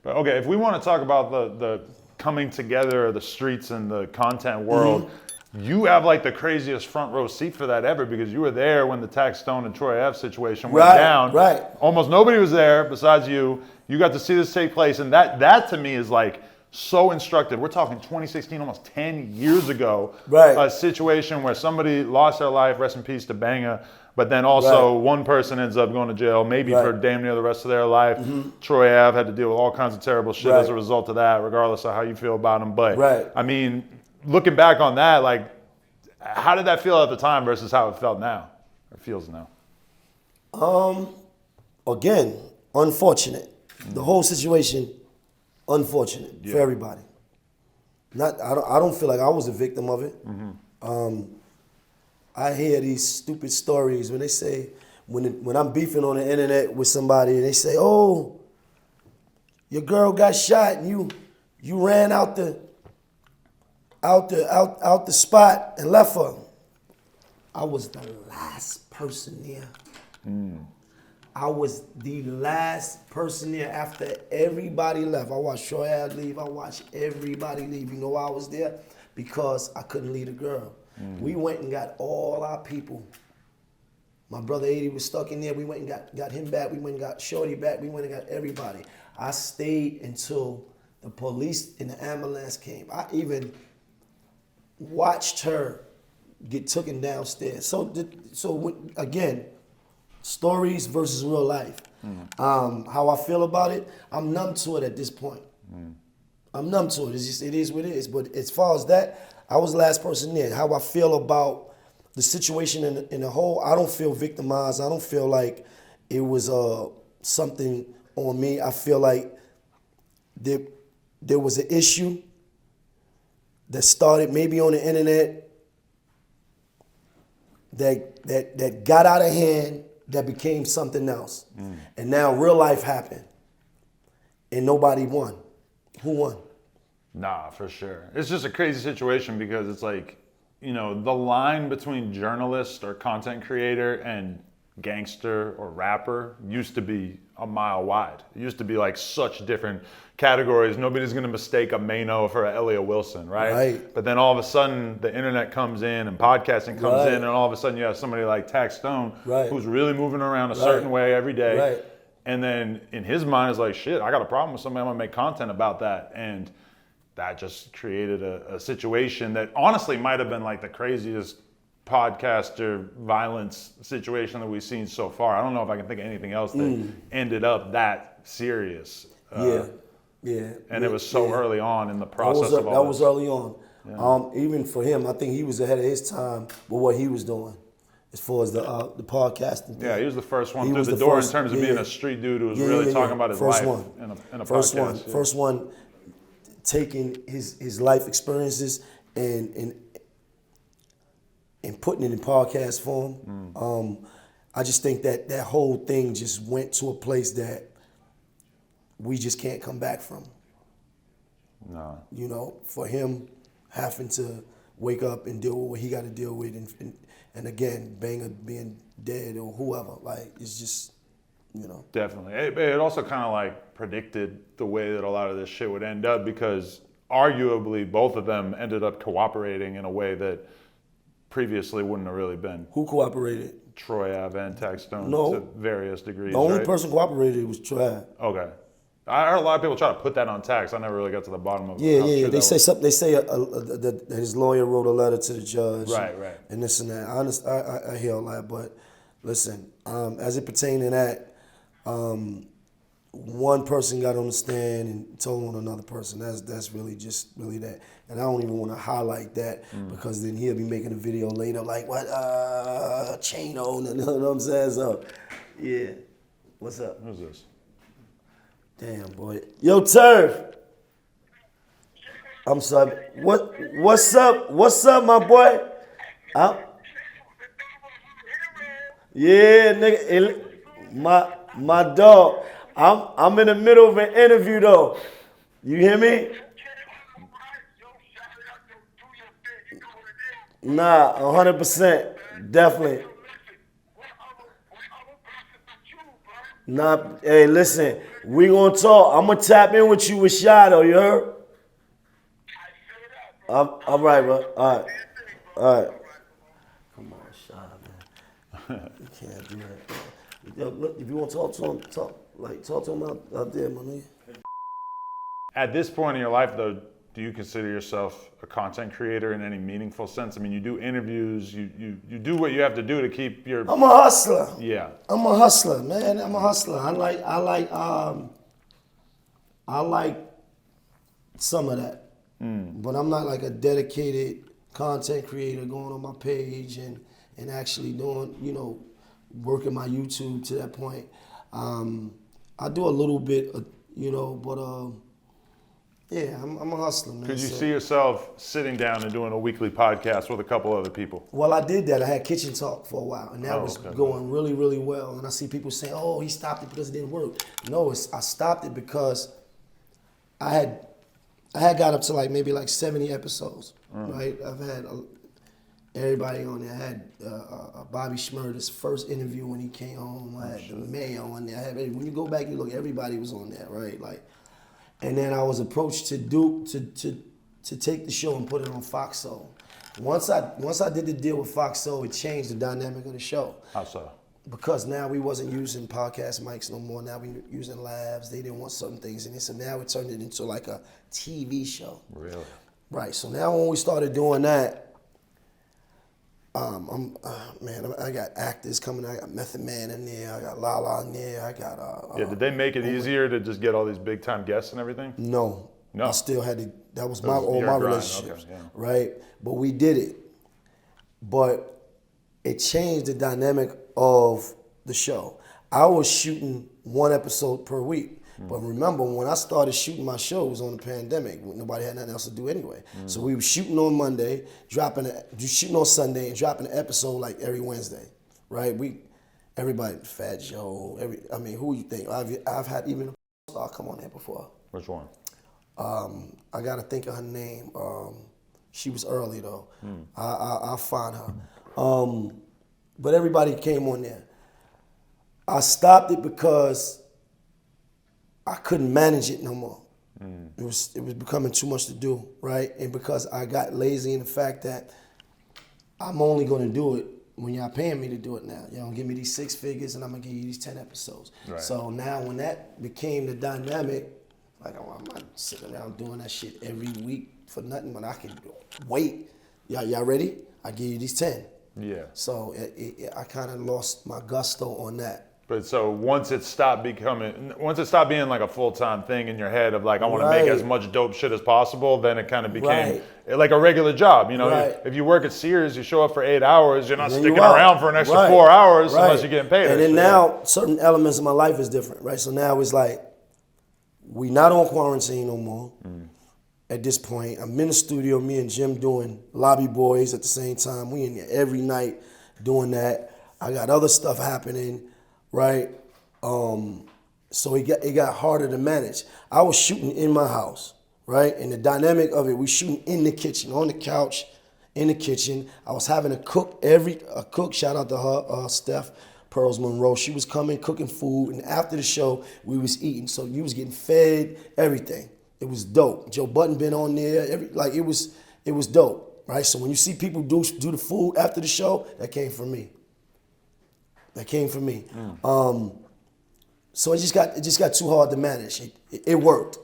But okay, if we want to talk about the coming together of the streets and the content world, you have like the craziest front row seat for that ever because you were there when the Tax Stone and Troy Ave situation went down. Right. Almost nobody was there besides you. You got to see this take place, and that to me is like so instructive. We're talking 2016, almost 10 years ago. Right. A situation where somebody lost their life, rest in peace to Banga, but then also one person ends up going to jail, maybe for damn near the rest of their life. Troy Ave had to deal with all kinds of terrible shit as a result of that, regardless of how you feel about him. But I mean, looking back on that, like, how did that feel at the time versus how it felt now, or feels now? Again, unfortunate. The whole situation, unfortunate for everybody. I don't feel like I was a victim of it. I hear these stupid stories when they say, when I'm beefing on the internet with somebody and they say, oh, your girl got shot and you ran out the spot and left her. I was the last person there. I was the last person there after everybody left. I watched Troy Ave leave. I watched everybody leave. You know why I was there? Because I couldn't leave a girl. We went and got all our people. My brother 80 was stuck in there. We went and got him back. We went and got Shorty back. We went and got everybody. I stayed until the police and the ambulance came. I even watched her get taken downstairs. So again, stories versus real life. How I feel about it, I'm numb to it at this point. I'm numb to it. It's just, it is what it is. But as far as that, I was the last person there. How I feel about the situation in the whole, I don't feel victimized. I don't feel like it was something on me. I feel like there was an issue that started maybe on the internet that got out of hand, that became something else. And now real life happened. And nobody won. Who won? Nah, for sure. It's just a crazy situation because it's like, you know, the line between journalist or content creator and gangster or rapper used to be a mile wide. It used to be like such different categories. Nobody's gonna mistake a Maino for an Elliot Wilson, right? But then all of a sudden the internet comes in and podcasting comes in, and all of a sudden you have somebody like Tax Stone who's really moving around a certain way every day. And then in his mind is like, shit, I got a problem with somebody, I'm gonna make content about that. And that just created a situation that honestly might have been like the craziest podcaster violence situation that we've seen so far. I don't know if I can think of anything else that ended up that serious. And it was so early on in the process of all that was early on. Even for him, I think he was ahead of his time with what he was doing as far as the podcasting thing. Yeah, he was the first one through the door in terms of being a street dude who was really talking about his life in a podcast. First one taking his life experiences and putting it in podcast form. I just think that whole thing just went to a place that we just can't come back from. No. You know, for him having to wake up and deal with what he got to deal with, and again, Banga being dead or whoever, like, it's just, you know. Definitely. It also kind of like predicted the way that a lot of this shit would end up because arguably both of them ended up cooperating in a way that previously wouldn't have really been. Who cooperated? Troy Ave and Tax Stone to various degrees. The only person cooperated was Troy Ave. Okay. I heard a lot of people try to put that on Tax. I never really got to the bottom of it. Yeah. They say something. They say that his lawyer wrote a letter to the judge. Right. And this and that. I hear all that, but listen, as it pertains to that, one person got on the stand and told on another person. That's really that. And I don't even want to highlight that because then he'll be making a video later like, what, Chano, you know what I'm saying? So, yeah. What's up? Who's this? Damn, boy. Yo, Turf. I'm sorry. What's up? What's up, my boy? Yeah, nigga. My dog. I'm in the middle of an interview though. You hear me? Nah, 100%. Definitely. Nah, hey, listen, we gonna talk. I'm gonna tap in with you with Shadow, you heard? All right, bro. All right. All right. Come on, Shadow, man. You can't do that. Yo, look, if you want to talk to him, talk to him out there, my nigga. At this point in your life, though, do you consider yourself a content creator in any meaningful sense? I mean, you do interviews, you do what you have to do to keep your. I'm a hustler. Yeah. I'm a hustler, man. I'm a hustler. I like some of that, but I'm not like a dedicated content creator going on my page and actually doing, working my YouTube to that point. I do a little bit, but yeah, I'm a hustler, man. Could you see yourself sitting down and doing a weekly podcast with a couple other people? Well, I did that. I had Kitchen Talk for a while, and that was okay. going really, really well. And I see people saying, "Oh, he stopped it because it didn't work." No, I stopped it because I had got up to maybe 70 episodes, right? I've had everybody on there. I had Bobby Shmurda's first interview when he came home. I had the Mayo on there. When you go back, you look, everybody was on there, right? And then I was approached to take the show and put it on Fox Soul. Once I did the deal with Fox Soul, it changed the dynamic of the show. How so? Because now we wasn't using podcast mics no more. Now we using labs. They didn't want certain things in it, so now it turned it into like a TV show. Really? Right. So now when we started doing that, I got actors coming. I got Method Man in there. I got Lala in there. I got. Did they make it easier to just get all these big time guests and everything? No. No. I still had to. That was your my grind. relationships, Okay, yeah. right? But we did it. But it changed the dynamic of the show. I was shooting one episode per week. But remember, when I started shooting my show, it was on the pandemic. Nobody had nothing else to do anyway. So we were shooting on Monday, shooting on Sunday, and dropping an episode every Wednesday, right? Everybody, Fat Joe, who you think? I've had even a star come on there before. Which one? I gotta think of her name. She was early though. I'll find her. But everybody came on there. I stopped it because I couldn't manage it no more. It was becoming too much to do, right? And because I got lazy in the fact that I'm only gonna do it when y'all paying me to do it now. Y'all gonna give me these 6 figures and I'm gonna give you these 10 episodes. Right. So now when that became the dynamic, I'm not sitting around doing that shit every week for nothing when I can wait. Y'all ready? I give you these 10. Yeah. So I kind of lost my gusto on that. But so once it stopped being like a full-time thing in your head of I want to make as much dope shit as possible, then it kind of became like a regular job. Right. If you work at Sears, you show up for 8 hours, you're not sticking out. around for an extra 4 hours unless you're getting paid. And then now certain elements of my life is different, right? So now it's we not on quarantine no more. At this point, I'm in the studio, me and Jim doing Lobby Boys at the same time. We in there every night doing that. I got other stuff happening, right? So it got harder to manage. I was shooting in my house, right? And the dynamic of it, we shooting in the kitchen, on the couch, in the kitchen. I was having a cook, shout out to her, Steph Pearls Monroe. She was coming, cooking food, and after the show, we was eating. So you was getting fed, everything. It was dope. Joe Budden been on there. It was dope, right? So when you see people do the food after the show, that came from me. So it just got too hard to manage. It worked.